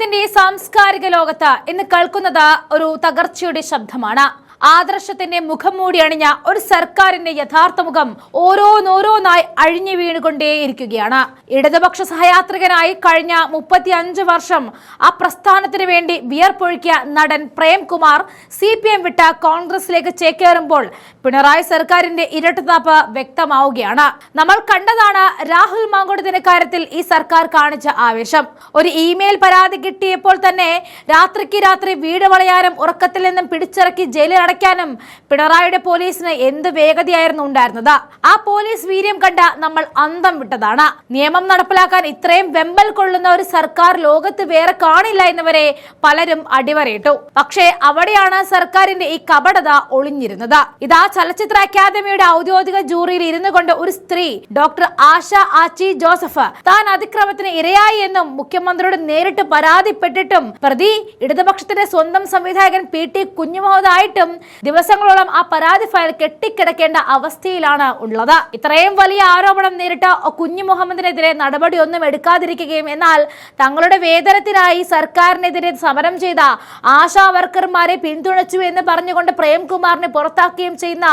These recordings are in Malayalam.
കേരളത്തിന്റെ സാംസ്കാരിക ലോകത്ത് ഇന്ന് കേൾക്കുന്നത് ഒരു തകർച്ചയുടെ ശബ്ദമാണ്. ആദർശത്തിന്റെ മുഖം മൂടി അണിഞ്ഞ ഒരു സർക്കാരിന്റെ യഥാർത്ഥ മുഖം ഓരോന്നോരോന്നായി അഴിഞ്ഞു വീണുകൊണ്ടേയിരിക്കുകയാണ്. ഇടതുപക്ഷ സഹയാത്രികനായി കഴിഞ്ഞ 35 വർഷം ആ പ്രസ്ഥാനത്തിന് വേണ്ടി വിയർപ്പൊഴുക്കിയ നടൻ പ്രേംകുമാർ CPM വിട്ട കോൺഗ്രസിലേക്ക് ചേക്കേറുമ്പോൾ പിണറായി സർക്കാരിന്റെ ഇരട്ടത്താപ്പ് വ്യക്തമാവുകയാണ്. നമ്മൾ കണ്ടതാണ് രാഹുൽ മാങ്കൂട്ടത്തിന്റെ കാര്യത്തിൽ ഈ സർക്കാർ കാണിച്ച ആവേശം. ഒരു ഇമെയിൽ പരാതി കിട്ടിയപ്പോൾ തന്നെ രാത്രിക്ക് രാത്രി വീട് വളയാനും ഉറക്കത്തിൽ നിന്നും പിടിച്ചിറക്കി ജയിലിൽ അടയ്ക്കാനും പിണറായിയുടെ പോലീസിന് എന്ത് വേഗതയായിരുന്നു ഉണ്ടായിരുന്നത്. ആ പോലീസ് വീര്യം കണ്ട നമ്മൾ അന്തം വിട്ടതാണ്. നിയമം നടപ്പിലാക്കാൻ ഇത്രയും വെമ്പൽ കൊള്ളുന്ന ഒരു സർക്കാർ ലോകത്ത് വേറെ കാണില്ല എന്നവരെ പലരും അടിവരയിട്ടു. പക്ഷേ അവിടെയാണ് സർക്കാരിന്റെ ഈ കപടത ഒളിഞ്ഞിരുന്നത്. ഇതാ ചലച്ചിത്ര അക്കാദമിയുടെ ഔദ്യോഗിക ജൂറിയിൽ ഇരുന്നു കൊണ്ട് ഒരു സ്ത്രീ ഡോക്ടർ ആശ ആച്ചി ജോസഫ് താൻ അതിക്രമത്തിന് ഇരയായി എന്നും മുഖ്യമന്ത്രിയോട് നേരിട്ട് പരാതിപ്പെട്ടിട്ടും പ്രതി ഇടതുപക്ഷത്തിന്റെ സ്വന്തം സംവിധായകൻ PT കുഞ്ഞുമുഹമ്മദ് ആയിട്ടും ദിവസങ്ങളോളം ആ പരാതി ഫയൽ കെട്ടിക്കിടക്കേണ്ട അവസ്ഥയിലാണ് ഉള്ളത്. ഇത്രയും വലിയ ആരോപണം നേരിട്ട കുഞ്ഞുമുഹമ്മദിനെതിരെ നടപടിയൊന്നും എടുക്കാതിരിക്കുകയും എന്നാൽ തങ്ങളുടെ വേതനത്തിനായി സർക്കാരിനെതിരെ സമരം ചെയ്ത ആശാ വർക്കർമാരെ പിന്തുണച്ചു എന്ന് പറഞ്ഞുകൊണ്ട് പ്രേംകുമാറിനെ പുറത്താക്കുകയും ചെയ്യുന്ന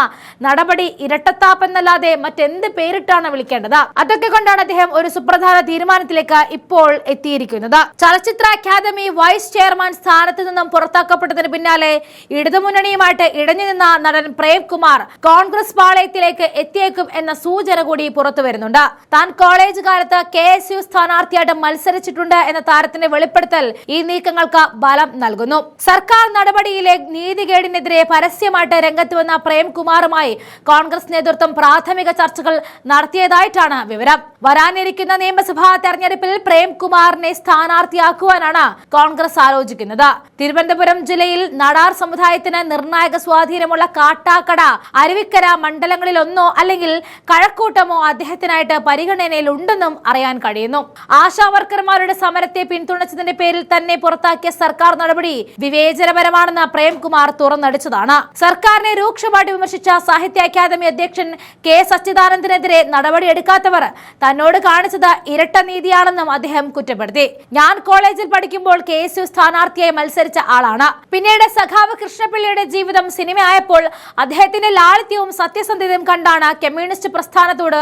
നടപടി ഇരട്ടത്താപ്പെന്നല്ലാതെ മറ്റെന്ത് പേരിട്ടാണ് വിളിക്കേണ്ടത്? അതൊക്കെ കൊണ്ടാണ് അദ്ദേഹം ഒരു സുപ്രധാന തീരുമാനത്തിലേക്ക് ഇപ്പോൾ എത്തിയിരിക്കുന്നത്. ചലച്ചിത്ര അക്കാദമി വൈസ് ചെയർമാൻ സ്ഥാനത്ത് നിന്നും പുറത്താക്കപ്പെട്ടതിന് പിന്നാലെ ഇടതുമുന്നണിയുമായിട്ട് ഇടഞ്ഞു നിന്ന നടൻ പ്രേംകുമാർ കോൺഗ്രസ് പാളയത്തിലേക്ക് എത്തിയേക്കും എന്ന സൂചന കൂടി പുറത്തു വരുന്നുണ്ട്. താൻ കോളേജ് കാലത്ത് KSU സ്ഥാനാർത്ഥിയായിട്ട് മത്സരിച്ചിട്ടുണ്ട് എന്ന താരത്തിന്റെ വെളിപ്പെടുത്തൽ ഈ നീക്കങ്ങൾക്ക് ബലം നൽകുന്നു. സർക്കാർ നടപടിയിലെ നീതികേടിനെതിരെ പരസ്യമായിട്ട് രംഗത്ത് വന്ന പ്രേംകുമാറുമായി കോൺഗ്രസ് നേതൃത്വം പ്രാഥമിക ചർച്ചകൾ നടത്തിയതായിട്ടാണ് വിവരം. വരാനിരിക്കുന്ന നിയമസഭാ തെരഞ്ഞെടുപ്പിൽ പ്രേംകുമാറിനെ സ്ഥാനാർത്ഥിയാക്കുവാനാണ് കോൺഗ്രസ് ആലോചിക്കുന്നത്. തിരുവനന്തപുരം ജില്ലയിൽ നാടാർ സമുദായത്തിന് നിർണായക സ്വാധീനമുള്ള കാട്ടാക്കട, അരുവിക്കര മണ്ഡലങ്ങളിലൊന്നോ അല്ലെങ്കിൽ കഴക്കൂട്ടമോ അദ്ദേഹത്തിനായിട്ട് പരിഗണനയിൽ ഉണ്ടെന്നും അറിയാൻ കഴിയുന്നു. ആശാ വർക്കർമാരുടെ സമരത്തെ പിന്തുണച്ചതിന്റെ പേരിൽ തന്നെ പുറത്താക്കിയ സർക്കാർ നടപടി വിവേചനപരമാണെന്ന് പ്രേംകുമാർ തുറന്നടിച്ചതാണ്. സർക്കാരിനെ രൂക്ഷമായിട്ട് വിമർശിച്ച സാഹിത്യ അക്കാദമി അധ്യക്ഷൻ K സച്ചിദാനന്ദനെതിരെ നടപടിയെടുക്കാത്തവർ തന്നോട് കാണിച്ചത് ഇരട്ട നീതിയാണെന്നും അദ്ദേഹം കുറ്റപ്പെടുത്തി. ഞാൻ കോളേജിൽ പഠിക്കുമ്പോൾ KSU സ്ഥാനാർത്ഥിയായി മത്സരിച്ച ആളാണ്. പിന്നീട് സഖാവ് കൃഷ്ണപിള്ളയുടെ ജീവിതം സിനിമയായപ്പോൾ അദ്ദേഹത്തിന്റെ ലാളിത്യവും സത്യസന്ധതയും കണ്ടാണ് കമ്മ്യൂണിസ്റ്റ് പ്രസ്ഥാനത്തോട്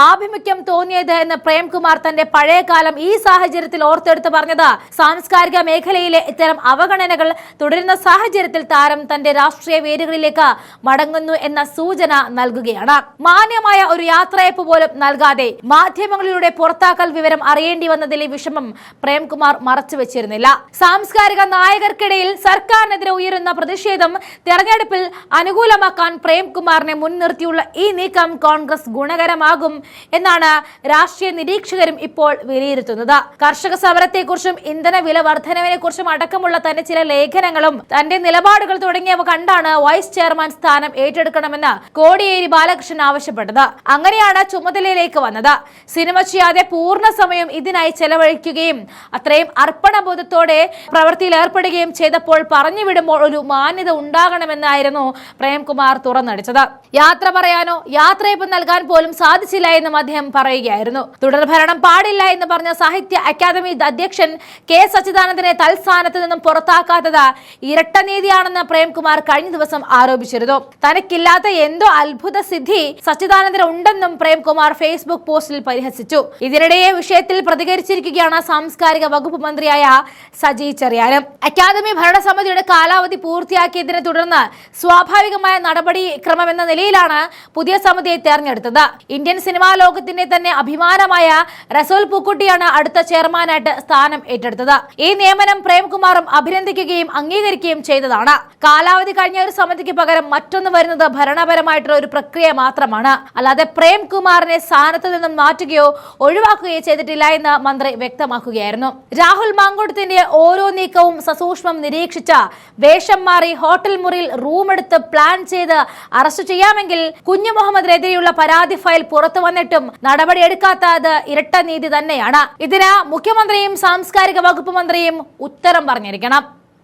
ആഭിമുഖ്യം തോന്നിയത് എന്ന് പ്രേംകുമാർ തന്റെ പഴയ കാലം ഈ സാഹചര്യത്തിൽ ഓർത്തെടുത്ത് പറഞ്ഞത് സാംസ്കാരിക മേഖലയിലെ ഇത്തരം അവഗണനകൾ തുടരുന്ന സാഹചര്യത്തിൽ താരം തന്റെ രാഷ്ട്രീയ വേരുകളിലേക്ക് മടങ്ങുന്നു എന്ന സൂചന നൽകുകയാണ്. മാന്യമായ ഒരു യാത്രയപ്പ് പോലും നൽകാതെ മാധ്യമങ്ങളിലൂടെ പുറത്താക്കൽ വിവരം അറിയേണ്ടി വന്നതിലെ വിഷമം പ്രേംകുമാർ മറച്ചുവെച്ചിരുന്നില്ല. സാംസ്കാരിക നായകർക്കിടയിൽ സർക്കാരിനെതിരെ ഉയരുന്ന പ്രതിഷേധം തെരഞ്ഞെടുപ്പിൽ അനുകൂലമാക്കാൻ പ്രേംകുമാറിനെ മുൻനിർത്തിയുള്ള ഈ നീക്കം കോൺഗ്രസ് ഗുണകരമാകും എന്നാണ് രാഷ്ട്രീയ നിരീക്ഷകരും ഇപ്പോൾ വിലയിരുത്തുന്നത്. കർഷക സമരത്തെക്കുറിച്ചും ഇന്ധന വില വർധനവിനെ കുറിച്ചും അടക്കമുള്ള തന്റെ ചില ലേഖനങ്ങളും തന്റെ നിലപാടുകൾ തുടങ്ങിയവ കണ്ടാണ് വൈസ് ചെയർമാൻ സ്ഥാനം ഏറ്റെടുക്കണമെന്ന് കോടിയേരി ബാലകൃഷ്ണൻ ആവശ്യപ്പെട്ടത്. അങ്ങനെയാണ് ചുമതലയിലേക്ക് വന്നത്. സിനിമ ചെയ്യാതെ പൂർണ്ണ സമയം ഇതിനായി ചെലവഴിക്കുകയും അത്രയും അർപ്പണബോധത്തോടെ പ്രവൃത്തിയിൽ ഏർപ്പെടുകയും ചെയ്തപ്പോൾ പറഞ്ഞു വിടുമ്പോൾ ഒരു മാന്യത ഉണ്ടാകണമെന്നായിരുന്നു പ്രേംകുമാർ തുറന്നടിച്ചത്. യാത്ര പറയാനോ യാത്രയപ്പ് നൽകാൻ പോലും സാധിച്ചില്ല എന്നും അദ്ദേഹം പറയുകയായിരുന്നു. തുടർഭരണം പാടില്ല എന്ന് പറഞ്ഞ സാഹിത്യ അക്കാദമി അധ്യക്ഷൻ K സച്ചിദാനന്ദനെ തൽസ്ഥാനത്ത് നിന്നും പുറത്താക്കാത്തത് ഇരട്ട നീതിയാണെന്ന് പ്രേംകുമാർ കഴിഞ്ഞ ദിവസം ആരോപിച്ചിരുന്നു. തനിക്കില്ലാത്ത എന്തോ അത്ഭുത സിദ്ധി സച്ചിദാനന്ദന് ഉണ്ടെന്നും പ്രേംകുമാർ ഫേസ്ബുക്ക് പോസ്റ്റിൽ പരിഹസിച്ചു. ഇതിനിടെ വിഷയത്തിൽ പ്രതികരിച്ചിരിക്കുകയാണ് സാംസ്കാരിക വകുപ്പ് മന്ത്രിയായ സജി ചെറിയാനും. അക്കാദമി ഭരണസമിതിയുടെ കാലാവധി പൂർത്തിയാക്കിയതിനെ തുടർന്ന് സ്വാഭാവികമായ നടപടിക്രമം എന്ന നിലയിലാണ് പുതിയ സമിതിയെ തെരഞ്ഞെടുത്തത്. ഇന്ത്യൻ സിനിമാ ലോകത്തിന്റെ തന്നെ അഭിമാനമായ റസൂൽ പൂക്കുട്ടിയാണ് അടുത്ത ചെയർമാനായിട്ട് സ്ഥാനം ഏറ്റെടുത്തത്. ഈ നിയമനം പ്രേംകുമാറും അഭിനന്ദിക്കുകയും അംഗീകരിക്കുകയും ചെയ്തതാണ്. കാലാവധി കഴിഞ്ഞ ഒരു സമിതിക്ക് പകരം മറ്റൊന്ന് വരുന്നത് ഭരണപരമായിട്ടുള്ള ഒരു പ്രക്രിയ മാത്രമാണ്. അല്ലാതെ പ്രേംകുമാറിനെ സ്ഥാനത്ത് നിന്നും മാറ്റുകയോ ഒഴിവാക്കുകയോ ചെയ്തിട്ടില്ല എന്ന് മന്ത്രി വ്യക്തമാക്കുകയായിരുന്നു. രാഹുൽ മാങ്കൂട്ടത്തിന്റെ ഓരോ നീക്കവും സസൂക്ഷ്മം നിരീക്ഷിച്ച വേഷം മാറി ഹോട്ടൽ മുറിയിൽ റൂമെടുത്ത് പ്ലാൻ ചെയ്ത് അറസ്റ്റ് ചെയ്യാമെങ്കിൽ കുഞ്ഞുമുഹമ്മദിനെതിരെയുള്ള പരാതി ഫയൽ പുറത്തു വന്നിട്ടും നടപടിയെടുക്കാത്തത് ഇരട്ട നീതി തന്നെയാണ്. ഇതിന് മുഖ്യമന്ത്രിയും സാംസ്കാരിക വകുപ്പ് മന്ത്രിയും ഉത്തരം പറഞ്ഞിരിക്കണം.